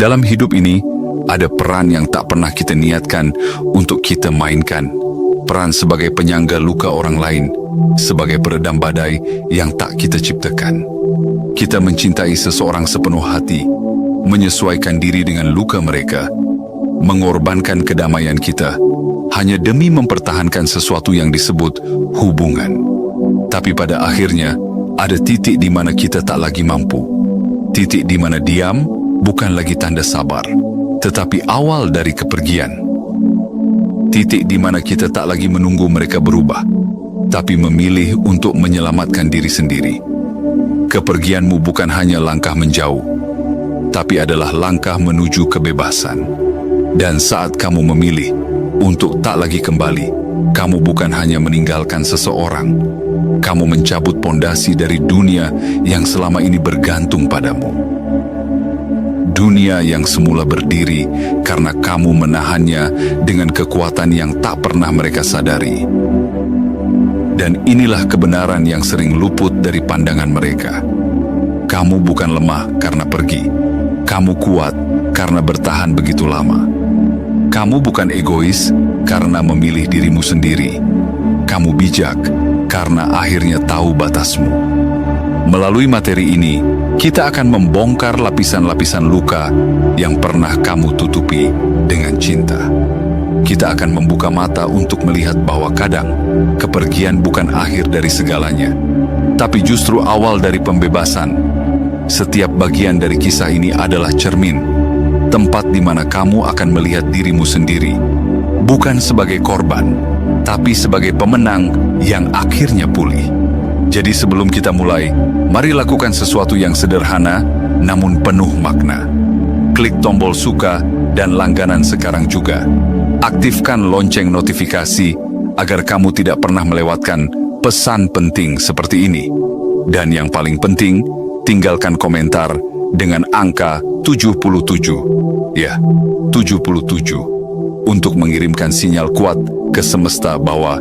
Dalam hidup ini, ada peran yang tak pernah kita niatkan untuk kita mainkan. Peran sebagai penyangga luka orang lain, sebagai peredam badai yang tak kita ciptakan. Kita mencintai seseorang sepenuh hati, menyesuaikan diri dengan luka mereka, mengorbankan kedamaian kita, hanya demi mempertahankan sesuatu yang disebut hubungan. Tapi pada akhirnya, ada titik di mana kita tak lagi mampu. Titik di mana diam bukan lagi tanda sabar, tetapi awal dari kepergian. Titik di mana kita tak lagi menunggu mereka berubah, tapi memilih untuk menyelamatkan diri sendiri. Kepergianmu bukan hanya langkah menjauh, tapi adalah langkah menuju kebebasan. Dan saat kamu memilih untuk tak lagi kembali, kamu bukan hanya meninggalkan seseorang, kamu mencabut pondasi dari dunia yang selama ini bergantung padamu. Dunia yang semula berdiri karena kamu menahannya dengan kekuatan yang tak pernah mereka sadari. Dan inilah kebenaran yang sering luput dari pandangan mereka. Kamu bukan lemah karena pergi. Kamu kuat karena bertahan begitu lama. Kamu bukan egois karena memilih dirimu sendiri. Kamu bijak karena akhirnya tahu batasmu. Melalui materi ini, kita akan membongkar lapisan-lapisan luka yang pernah kamu tutupi dengan cinta. Kita akan membuka mata untuk melihat bahwa kadang kepergian bukan akhir dari segalanya, tapi justru awal dari pembebasan. Setiap bagian dari kisah ini adalah cermin, tempat di mana kamu akan melihat dirimu sendiri, bukan sebagai korban, tapi sebagai pemenang yang akhirnya pulih. Jadi sebelum kita mulai, mari lakukan sesuatu yang sederhana namun penuh makna. Klik tombol suka dan langganan sekarang juga. Aktifkan lonceng notifikasi agar kamu tidak pernah melewatkan pesan penting seperti ini. Dan yang paling penting, tinggalkan komentar dengan angka 77. Ya, 77. Untuk mengirimkan sinyal kuat ke semesta bahwa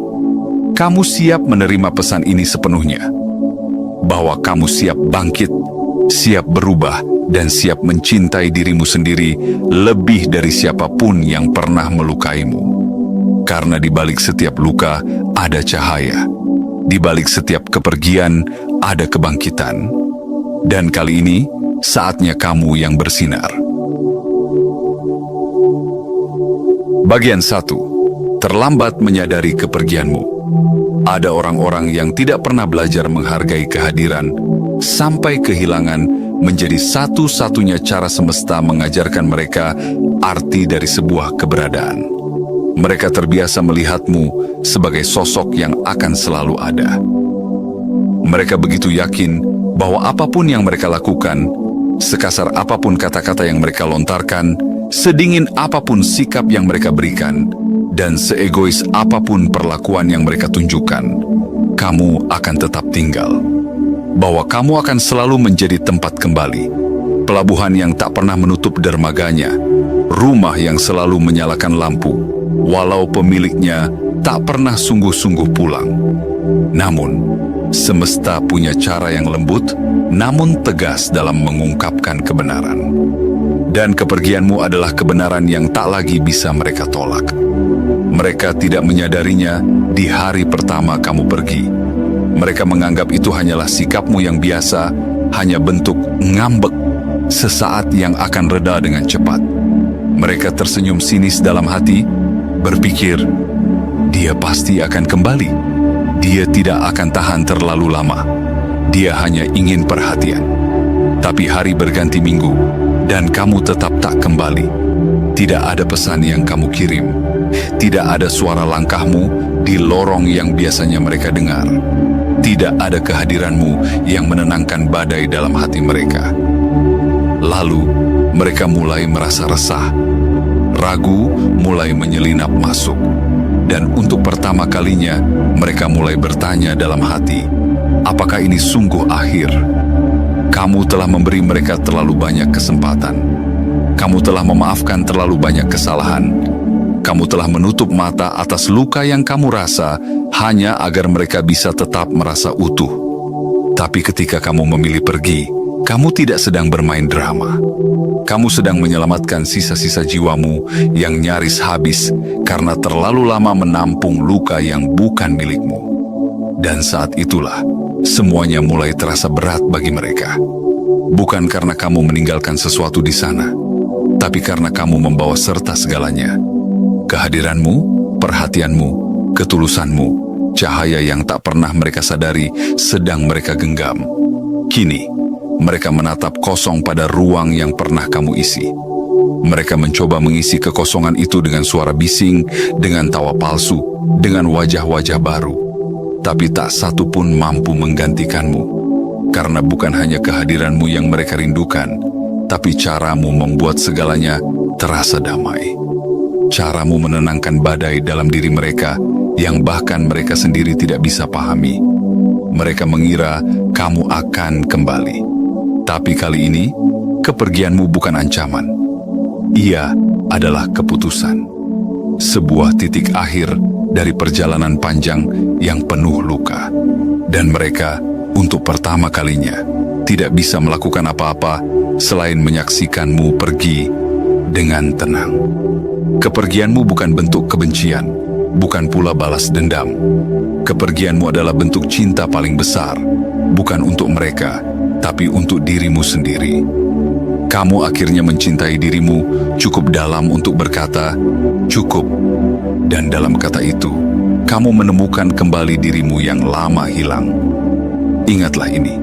kamu siap menerima pesan ini sepenuhnya. Bahwa kamu siap bangkit, siap berubah, dan siap mencintai dirimu sendiri lebih dari siapapun yang pernah melukaimu. Karena di balik setiap luka ada cahaya. Di balik setiap kepergian ada kebangkitan. Dan kali ini, saatnya kamu yang bersinar. Bagian 1. Terlambat menyadari kepergianmu. Ada orang-orang yang tidak pernah belajar menghargai kehadiran sampai kehilangan menjadi satu-satunya cara semesta mengajarkan mereka arti dari sebuah keberadaan. Mereka terbiasa melihatmu sebagai sosok yang akan selalu ada. Mereka begitu yakin bahwa apapun yang mereka lakukan, sekasar apapun kata-kata yang mereka lontarkan, sedingin apapun sikap yang mereka berikan, dan seegois apapun perlakuan yang mereka tunjukkan, kamu akan tetap tinggal. Bahwa kamu akan selalu menjadi tempat kembali, pelabuhan yang tak pernah menutup dermaganya, rumah yang selalu menyalakan lampu, walau pemiliknya tak pernah sungguh-sungguh pulang. Namun, semesta punya cara yang lembut, namun tegas dalam mengungkapkan kebenaran. Dan kepergianmu adalah kebenaran yang tak lagi bisa mereka tolak. Mereka tidak menyadarinya di hari pertama kamu pergi. Mereka menganggap itu hanyalah sikapmu yang biasa, hanya bentuk ngambek sesaat yang akan reda dengan cepat. Mereka tersenyum sinis dalam hati, berpikir, dia pasti akan kembali. Dia tidak akan tahan terlalu lama. Dia hanya ingin perhatian. Tapi hari berganti minggu, dan kamu tetap tak kembali. Tidak ada pesan yang kamu kirim. Tidak ada suara langkahmu di lorong yang biasanya mereka dengar. Tidak ada kehadiranmu yang menenangkan badai dalam hati mereka. Lalu, mereka mulai merasa resah. Ragu mulai menyelinap masuk. Dan untuk pertama kalinya, mereka mulai bertanya dalam hati, apakah ini sungguh akhir? Kamu telah memberi mereka terlalu banyak kesempatan. Kamu telah memaafkan terlalu banyak kesalahan. Kamu telah menutup mata atas luka yang kamu rasa hanya agar mereka bisa tetap merasa utuh. Tapi ketika kamu memilih pergi, Kamu tidak sedang bermain drama. Kamu sedang menyelamatkan sisa-sisa jiwamu yang nyaris habis karena terlalu lama menampung luka yang bukan milikmu. Dan saat itulah, semuanya mulai terasa berat bagi mereka. Bukan karena kamu meninggalkan sesuatu di sana, tapi karena kamu membawa serta segalanya. Kehadiranmu, perhatianmu, ketulusanmu, cahaya yang tak pernah mereka sadari sedang mereka genggam. Kini, mereka menatap kosong pada ruang yang pernah kamu isi. Mereka mencoba mengisi kekosongan itu dengan suara bising, dengan tawa palsu, dengan wajah-wajah baru. Tapi tak satu pun mampu menggantikanmu. Karena bukan hanya kehadiranmu yang mereka rindukan, tapi caramu membuat segalanya terasa damai. Caramu menenangkan badai dalam diri mereka yang bahkan mereka sendiri tidak bisa pahami. Mereka mengira kamu akan kembali. Tapi kali ini, kepergianmu bukan ancaman. Ia adalah keputusan. Sebuah titik akhir dari perjalanan panjang yang penuh luka. Dan mereka, untuk pertama kalinya, tidak bisa melakukan apa-apa selain menyaksikanmu pergi dengan tenang. Kepergianmu bukan bentuk kebencian, bukan pula balas dendam. Kepergianmu adalah bentuk cinta paling besar, bukan untuk mereka, tapi untuk dirimu sendiri. Kamu akhirnya mencintai dirimu cukup dalam untuk berkata, cukup. Dan dalam kata itu, kamu menemukan kembali dirimu yang lama hilang. Ingatlah ini,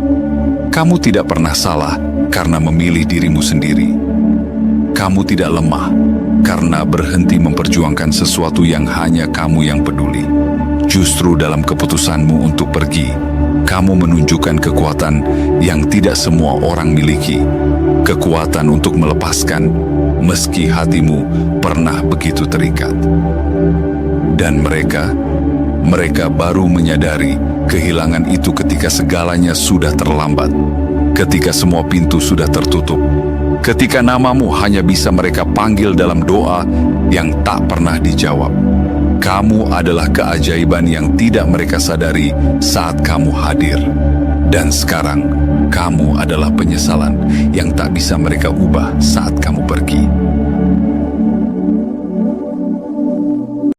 kamu tidak pernah salah karena memilih dirimu sendiri. Kamu tidak lemah karena berhenti memperjuangkan sesuatu yang hanya kamu yang peduli. Justru dalam keputusanmu untuk pergi, kamu menunjukkan kekuatan yang tidak semua orang miliki. Kekuatan untuk melepaskan, meski hatimu pernah begitu terikat. Dan mereka baru menyadari kehilangan itu ketika segalanya sudah terlambat. Ketika semua pintu sudah tertutup. Ketika namamu hanya bisa mereka panggil dalam doa yang tak pernah dijawab. Kamu adalah keajaiban yang tidak mereka sadari saat kamu hadir. Dan sekarang, kamu adalah penyesalan yang tak bisa mereka ubah saat kamu pergi.